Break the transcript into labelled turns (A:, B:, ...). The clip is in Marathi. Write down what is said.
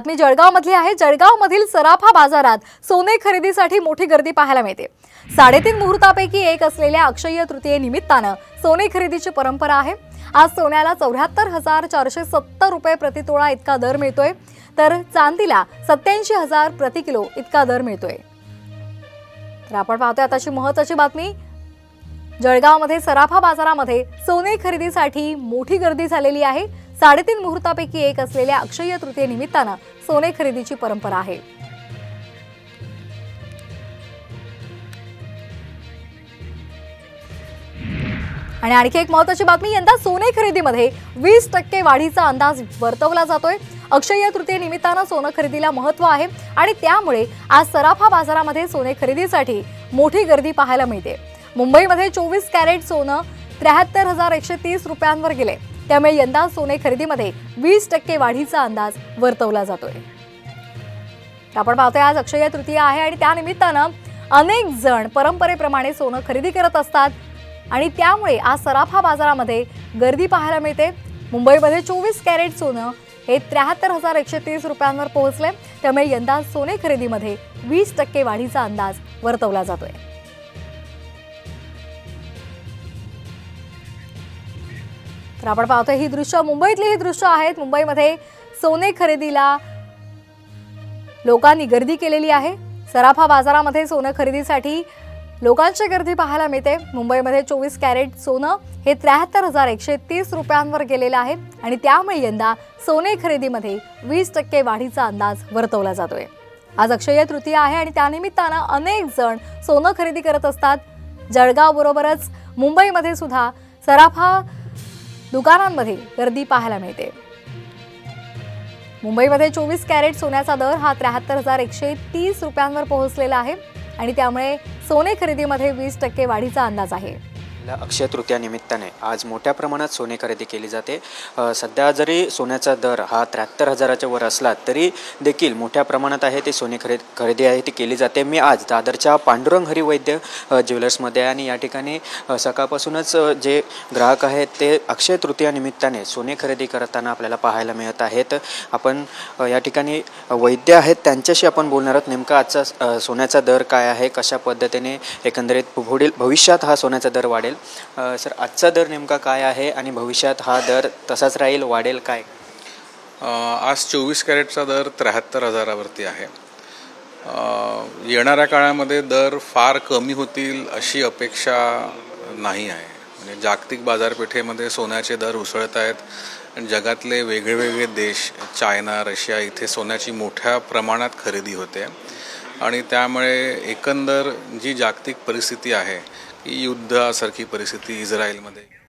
A: मी जळगावमधली आहे। जळगावमधील सराफा बाजारात सोने खरेदीसाठी मोठी गर्दी पाहायला मिळते। 3.5 मुहूर्तापैकी एक असलेल्या अक्षय तृतीये निमित्ताने सोने खरेदीची परंपरा आहे। आज सोन्याला 74,470 रुपये प्रति तोळा इतका दर मिळतोय, तर चांदीला 87,000 प्रति किलो इतका दर मिळतोय। तर आपण पाहतोय आताची महत्त्वाची बातमी। जळगावमध्ये सराफा बाजारामध्ये सोने खरेदीसाठी मोठी गर्दी झालेली आहे। 3.5 मुहूर्तापैकी एक असलेल्या अक्षय तृतीये निमित्ताने सोने खरेदीची परंपरा आहे। आणि आणखी एक महत्त्वाची बातमी, यंदा सोने खरेदीमध्ये 20% वाढीचा अंदाज वर्तवला जातोय। अक्षय तृतीये निमित्ताने सोने खरेदीला महत्त्व आहे आणि त्यामुळे आज सराफा बाजारामध्ये सोने खरेदीसाठी मोठी गर्दी पाहायला मिळते। मुंबईमध्ये 24 कॅरेट सोनं 73,130 रुपयांवर गेले, त्यामुळे यंदा सोने खरेदीमध्ये 20% वाढीचा अंदाज वर्तवला जातोय। आपण पाहतोय आज अक्षय तृतीया आहे आणि त्या निमित्ताने अनेक जण परंपरेप्रमाणे सोनं खरेदी करत असतात आणि त्यामुळे आज सराफा बाजारामध्ये गर्दी पाहायला मिळते। मुंबईमध्ये 24 कॅरेट सोनं हे 73,130 रुपयांवर पोहोचले, त्यामुळे यंदा सोने खरेदीमध्ये 20% वाढीचा अंदाज वर्तवला जातोय। तर आपण पाहतोय ही दृश्य मुंबईतली ही दृश्य आहेत। मुंबईमध्ये सोने खरेदीला लोकांनी गर्दी केलेली आहे। सराफा बाजारामध्ये सोने खरेदीसाठी लोकांची गर्दी पाहायला मिळते। मुंबईमध्ये 24 कॅरेट सोनं हे 73,130 रुपयांवर गेलेलं आहे आणि त्यामुळे यंदा सोने खरेदीमध्ये 20% वाढीचा अंदाज वर्तवला जातोय। आज अक्षय तृतीया आहे आणि त्यानिमित्ताने अनेक जण सोनं खरेदी करत असतात। जळगाव बरोबरच मुंबईमध्ये सुद्धा सराफा दुकानांमध्ये गर्दी पाहायला मिळते। मुंबईमध्ये 24 कॅरेट सोन्याचा दर हा 73,130 रुपयांवर पोहोचलेला आहे आणि त्यामुळे सोने खरेदीमध्ये 20% वाढीचा अंदाज आहे।
B: अक्षय तृतीया निमित्ताने आज मोठ्या प्रमाणात सोने खरेदी केली जाते। सध्या जरी सोन्याचा दर हा 73,000च्या वर असला तरी देखील मोठ्या प्रमाणात आहे ते सोने खरेदी आहे ती केली जाते। मी आज दादरच्या पांडुरंग हरी वैद्य ज्वेलर्समध्ये आणि या ठिकाणी सकाळपासूनच जे ग्राहक आहेत ते अक्षय तृतीया निमित्ताने सोने खरेदी करताना आपल्याला पाहायला मिळत आहेत। आपण या ठिकाणी वैद्य आहेत त्यांच्याशी आपण बोलणार आहोत। नेमका आजचा सोन्याचा दर काय आहे, कशा पद्धतीने एकंदरीत पुढील भविष्यात हा सोन्याचा दर वाढेल। सर, आजचा दर नेमका काय आहे आणि भविष्यात हा दर तसाच राहील, वाढेल काय?
C: आज 24 कॅरेटचा दर 73,000वरती आहे। येणाऱ्या काळामध्ये दर फार कमी होतील अशी अपेक्षा नाही आहे। म्हणजे जागतिक बाजारपेठेमध्ये सोन्याचे दर उसळत आहेत। जगातले वेगवेगळे देश, चायना, रशिया इथे सोन्याची मोठ्या प्रमाणात खरेदी होते आणि त्यामुळे एकंदर जी जागतिक परिस्थिती आहे, युद्धासारखी परिस्थिती इस्रायलमध्ये